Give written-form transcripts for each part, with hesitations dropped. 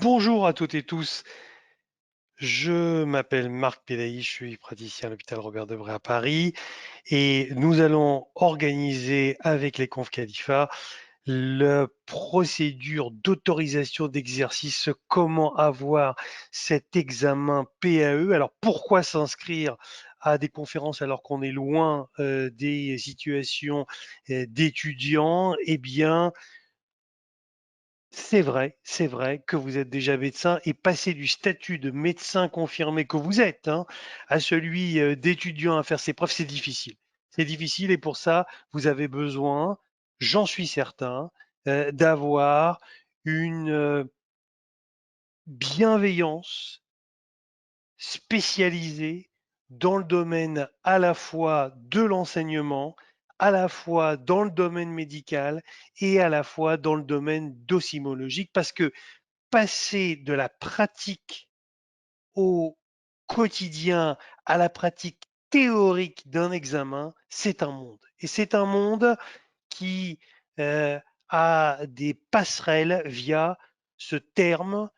Bonjour à toutes et tous. Je m'appelle Marc Pédaï, je suis praticien à l'hôpital Robert Debré à Paris et nous allons organiser avec les confs Khalifa la procédure d'autorisation d'exercice, comment avoir cet examen PAE. Alors pourquoi s'inscrire à des conférences alors qu'on est loin des situations d'étudiants? Eh bien, c'est vrai que vous êtes déjà médecin et passer du statut de médecin confirmé que vous êtes hein, à celui d'étudiant à faire ses preuves, c'est difficile. C'est difficile et pour ça, vous avez besoin, j'en suis certain, d'avoir une bienveillance spécialisée dans le domaine à la fois de l'enseignement, à la fois dans le domaine médical et à la fois dans le domaine docimologique parce que passer de la pratique au quotidien, à la pratique théorique d'un examen, c'est un monde. Et c'est un monde qui a des passerelles via ce terme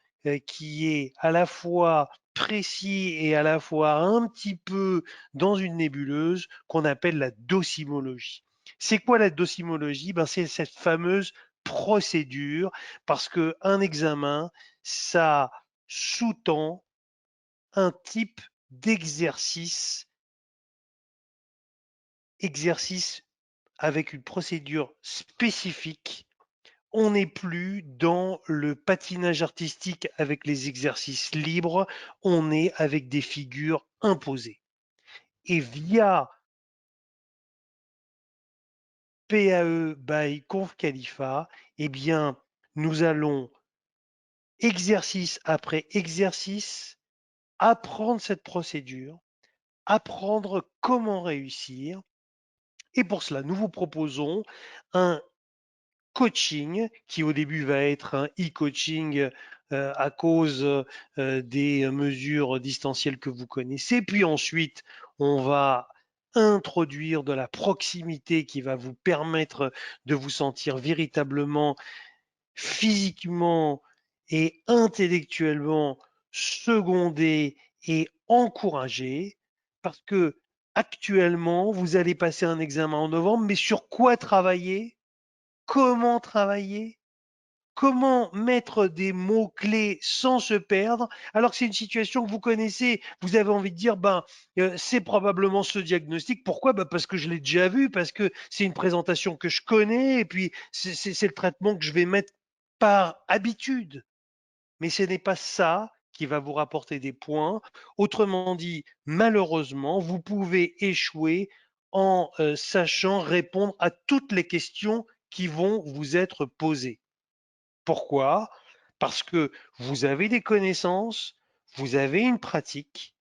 qui est à la fois précis et à la fois un petit peu dans une nébuleuse qu'on appelle la docimologie. C'est quoi la docimologie? Ben, c'est cette fameuse procédure parce qu'un examen, ça sous-tend un type d'exercice, exercice avec une procédure spécifique. On n'est plus dans le patinage artistique avec les exercices libres, on est avec des figures imposées. Et via PAE by Conf Khalifa, eh bien, nous allons exercice après exercice apprendre cette procédure, apprendre comment réussir. Et pour cela, nous vous proposons un coaching qui au début va être un e-coaching à cause des mesures distancielles que vous connaissez. Puis ensuite, on va introduire de la proximité qui va vous permettre de vous sentir véritablement physiquement et intellectuellement secondé et encouragé parce que actuellement, vous allez passer un examen en novembre, mais sur quoi travailler? Comment travailler? Comment mettre des mots-clés sans se perdre, alors que c'est une situation que vous connaissez, vous avez envie de dire, ben, c'est probablement ce diagnostic. Pourquoi? Ben, parce que je l'ai déjà vu, parce que c'est une présentation que je connais, et puis c'est le traitement que je vais mettre par habitude. Mais ce n'est pas ça qui va vous rapporter des points. Autrement dit, malheureusement, vous pouvez échouer en sachant répondre à toutes les questions qui vont vous être posées. Pourquoi? Parce que vous avez des connaissances, vous avez une pratique,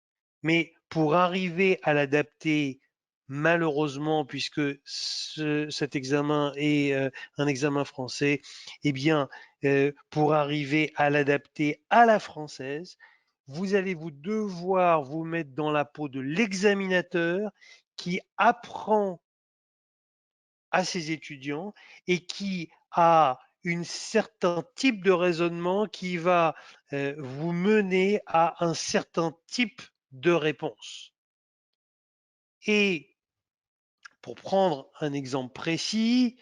mais pour arriver à l'adapter, malheureusement, puisque cet examen est un examen français, eh bien, pour arriver à l'adapter à la française, vous allez vous devoir vous mettre dans la peau de l'examinateur qui apprend à ses étudiants et qui a un certain type de raisonnement qui va vous mener à un certain type de réponse. Et pour prendre un exemple précis,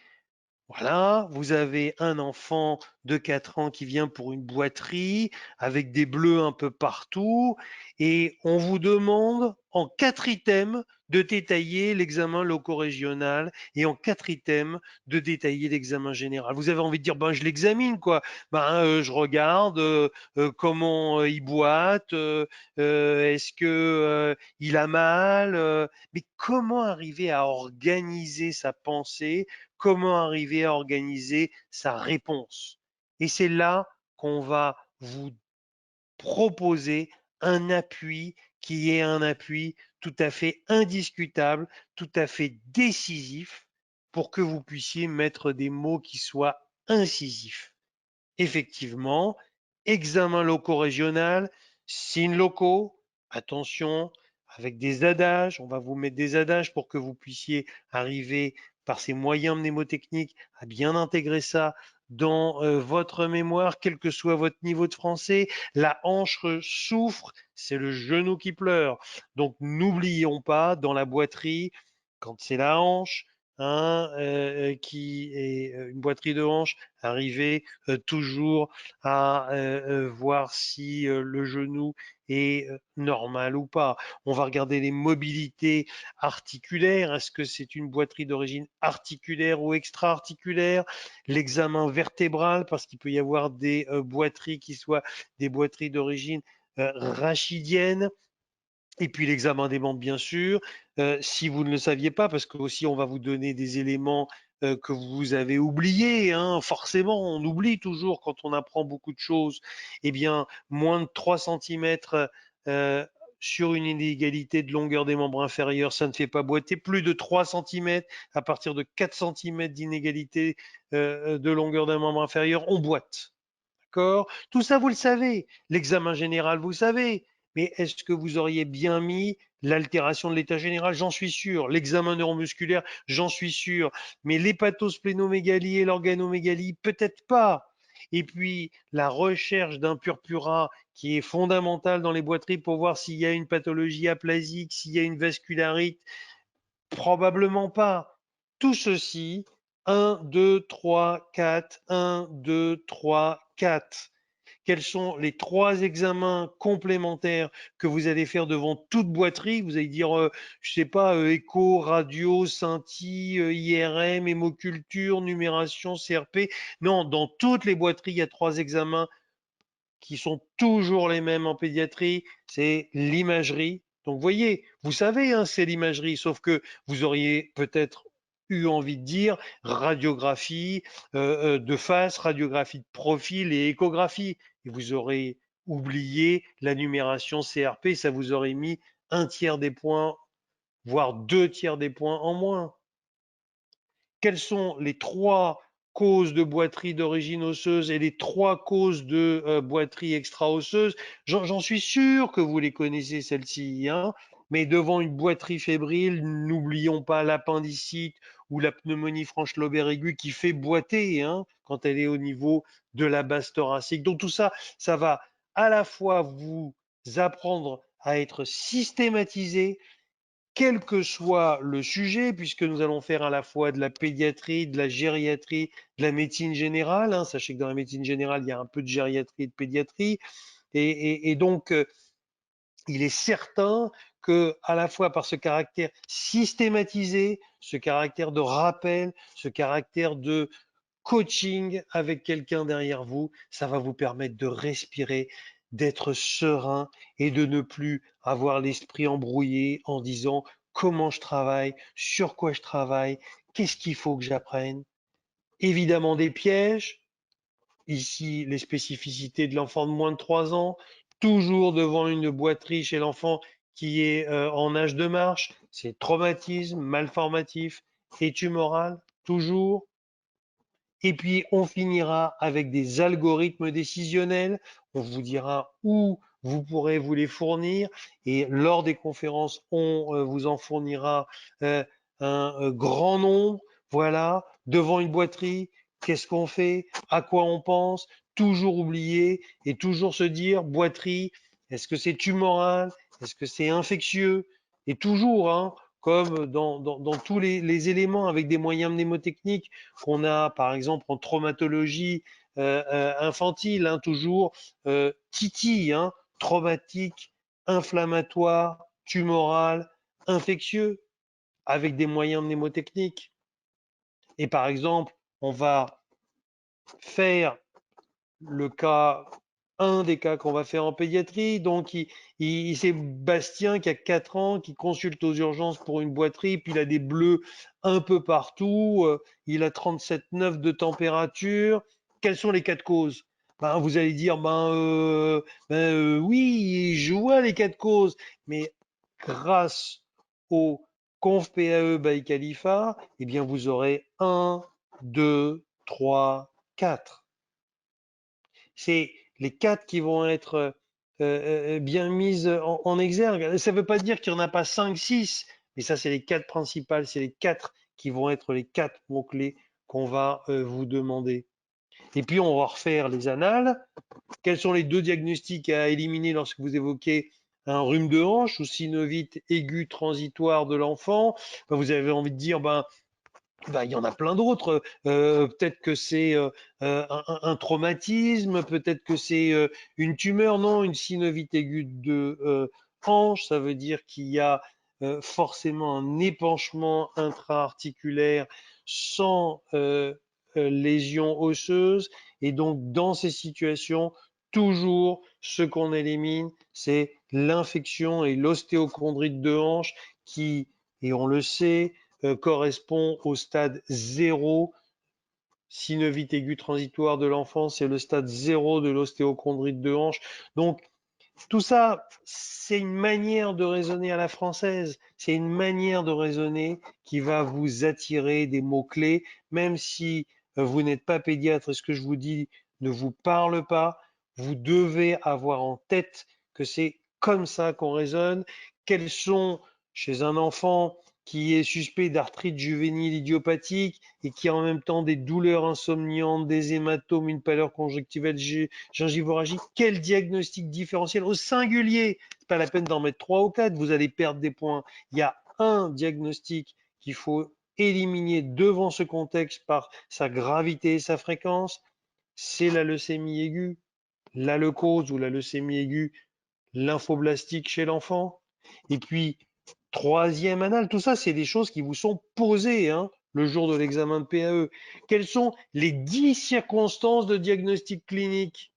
voilà, vous avez un enfant de 4 ans qui vient pour une boiterie avec des bleus un peu partout et on vous demande en 4 items de détailler l'examen loco-régional et en 4 items de détailler l'examen général. Vous avez envie de dire, ben, je l'examine, quoi. Ben, je regarde comment il boite, est-ce que il a mal, mais comment arriver à organiser sa pensée, comment arriver à organiser sa réponse. Et c'est là qu'on va vous proposer un appui qui est un appui tout à fait indiscutable, tout à fait décisif pour que vous puissiez mettre des mots qui soient incisifs. Effectivement, examen loco-régional, signes locaux, attention, avec des adages, on va vous mettre des adages pour que vous puissiez arriver par ces moyens mnémotechniques à bien intégrer ça dans votre mémoire, quel que soit votre niveau de français. La hanche souffre, c'est le genou qui pleure. Donc n'oublions pas dans la boiterie, quand c'est la hanche, hein, qui est une boiterie de hanche, arriver toujours à voir si le genou est normal ou pas. On va regarder les mobilités articulaires. Est-ce que c'est une boiterie d'origine articulaire ou extra-articulaire? L'examen vertébral, parce qu'il peut y avoir des boiteries qui soient des boiteries d'origine rachidienne. Et puis l'examen des membres, bien sûr. Si vous ne le saviez pas, parce que aussi on va vous donner des éléments que vous avez oubliés, hein, forcément, on oublie toujours quand on apprend beaucoup de choses. Eh bien, moins de 3 cm sur une inégalité de longueur des membres inférieurs, ça ne fait pas boiter. Plus de 3 cm, à partir de 4 cm d'inégalité de longueur d'un membre inférieur, on boite. D'accord? Tout ça, vous le savez. L'examen général, vous savez. Mais est-ce que vous auriez bien mis l'altération de l'état général? J'en suis sûr. L'examen neuromusculaire, j'en suis sûr. Mais l'hépatosplénomégalie et l'organomégalie, peut-être pas. Et puis, la recherche d'un purpura qui est fondamentale dans les boiteries pour voir s'il y a une pathologie aplasique, s'il y a une vascularite, probablement pas. Tout ceci, 1, 2, 3, 4, 1, 2, 3, 4. Quels sont les 3 examens complémentaires que vous allez faire devant toute boiterie? Vous allez dire, je sais pas, écho, radio, scintille, IRM, hémoculture, numération, CRP. Non, dans toutes les boiteries, il y a 3 examens qui sont toujours les mêmes en pédiatrie, c'est l'imagerie. Donc, vous voyez, vous savez, hein, c'est l'imagerie, sauf que vous auriez peut-être eu envie de dire radiographie de face, radiographie de profil et échographie. Et vous aurez oublié la numération CRP, ça vous aurait mis un tiers des points, voire 2 tiers des points en moins. Quelles sont les 3 causes de boiterie d'origine osseuse et les 3 causes de boiterie extra-osseuse? J'en suis sûr que vous les connaissez, celles-ci, hein, mais devant une boiterie fébrile, n'oublions pas l'appendicite ou la pneumonie franche lobaire aiguë qui fait boiter, hein, quand elle est au niveau de la base thoracique. Donc tout ça, ça va à la fois vous apprendre à être systématisé, quel que soit le sujet, puisque nous allons faire à la fois de la pédiatrie, de la gériatrie, de la médecine générale, hein. Sachez que dans la médecine générale, il y a un peu de gériatrie et de pédiatrie. Et donc, il est certain que, à la fois par ce caractère systématisé, ce caractère de rappel, ce caractère de coaching avec quelqu'un derrière vous, ça va vous permettre de respirer, d'être serein et de ne plus avoir l'esprit embrouillé en disant comment je travaille, sur quoi je travaille, qu'est-ce qu'il faut que j'apprenne. Évidemment des pièges, ici les spécificités de l'enfant de moins de 3 ans, toujours devant une boiterie chez l'enfant qui est en âge de marche, c'est traumatisme, malformatif et tumoral, toujours. Et puis, on finira avec des algorithmes décisionnels. On vous dira où vous pourrez vous les fournir. Et lors des conférences, on vous en fournira un grand nombre. Voilà, devant une boiterie, qu'est-ce qu'on fait? À quoi on pense? Toujours oublier et toujours se dire, boiterie, est-ce que c'est tumoral? Est-ce que c'est infectieux? Et toujours, hein, comme dans tous les éléments avec des moyens mnémotechniques, qu'on a, par exemple, en traumatologie infantile, hein, toujours TITI, hein, traumatique, inflammatoire, tumoral, infectieux, avec des moyens mnémotechniques. Et par exemple, on va faire le cas, un des cas qu'on va faire en pédiatrie. Donc, c'est Bastien qui a 4 ans, qui consulte aux urgences pour une boiterie, puis il a des bleus un peu partout, il a 37,9 de température. Quelles sont les 4 causes? Ben, vous allez dire, oui, je vois les 4 causes, mais grâce au conf PAE by Khalifa, eh bien, vous aurez 1, 2, 3, 4. C'est les 4 qui vont être bien mises en exergue. Ça ne veut pas dire qu'il n'y en a pas 5, 6, mais ça, c'est les 4 principales, c'est les 4 qui vont être les 4 mots-clés qu'on va vous demander. Et puis, on va refaire les annales. Quels sont les 2 diagnostics à éliminer lorsque vous évoquez un rhume de hanche ou synovite aiguë transitoire de l'enfant? Ben, vous avez envie de dire, il y en a plein d'autres. Peut-être que c'est un traumatisme, peut-être que c'est une tumeur. Non, une synovite aiguë de hanche, ça veut dire qu'il y a forcément un épanchement intra-articulaire sans lésion osseuse. Et donc, dans ces situations, toujours ce qu'on élimine, c'est l'infection et l'ostéochondrite de hanche qui, et on le sait, correspond au stade 0. Synovite aiguë transitoire de l'enfant, c'est le stade 0 de l'ostéochondrite de hanche. Donc, tout ça, c'est une manière de raisonner à la française. C'est une manière de raisonner qui va vous attirer des mots-clés, même si vous n'êtes pas pédiatre et ce que je vous dis ne vous parle pas. Vous devez avoir en tête que c'est comme ça qu'on raisonne. Quels sont, chez un enfant qui est suspect d'arthrite juvénile idiopathique et qui a en même temps des douleurs insomniantes, des hématomes, une pâleur conjonctivelle gingivorragique, quel diagnostic différentiel au singulier? C'est pas la peine d'en mettre 3 ou 4, vous allez perdre des points. Il y a un diagnostic qu'il faut éliminer devant ce contexte par sa gravité et sa fréquence, c'est la leucémie aiguë, la leucose ou la leucémie aiguë lymphoblastique chez l'enfant. Et puis, troisième annale, tout ça, c'est des choses qui vous sont posées le jour de l'examen de PAE. Quelles sont les 10 circonstances de diagnostic clinique?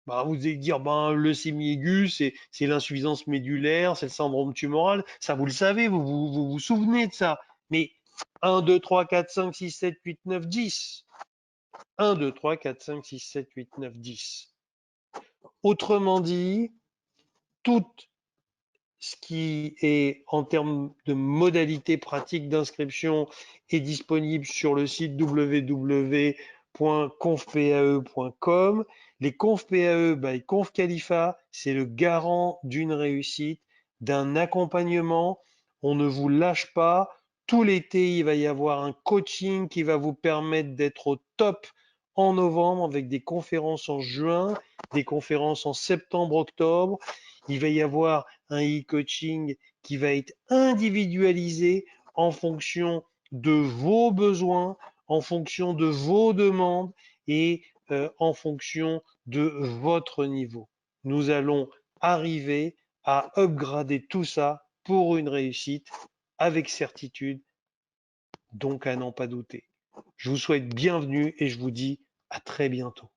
Vous allez dire, leucémie aiguë, c'est l'insuffisance médulaire, c'est le syndrome tumoral. Ça, vous le savez, vous souvenez de ça. Mais 1, 2, 3, 4, 5, 6, 7, 8, 9, 10. 1, 2, 3, 4, 5, 6, 7, 8, 9, 10. Autrement dit, tout ce qui est en termes de modalités pratiques d'inscription est disponible sur le site www.confpae.com. Les ConfPAE by Conf Khalifa, c'est le garant d'une réussite, d'un accompagnement. On ne vous lâche pas. Tout l'été, il va y avoir un coaching qui va vous permettre d'être au top en novembre avec des conférences en juin, des conférences en septembre, octobre. Il va y avoir un e-coaching qui va être individualisé en fonction de vos besoins, en fonction de vos demandes et en fonction de votre niveau. Nous allons arriver à upgrader tout ça pour une réussite avec certitude, donc à n'en pas douter. Je vous souhaite bienvenue et je vous dis à très bientôt.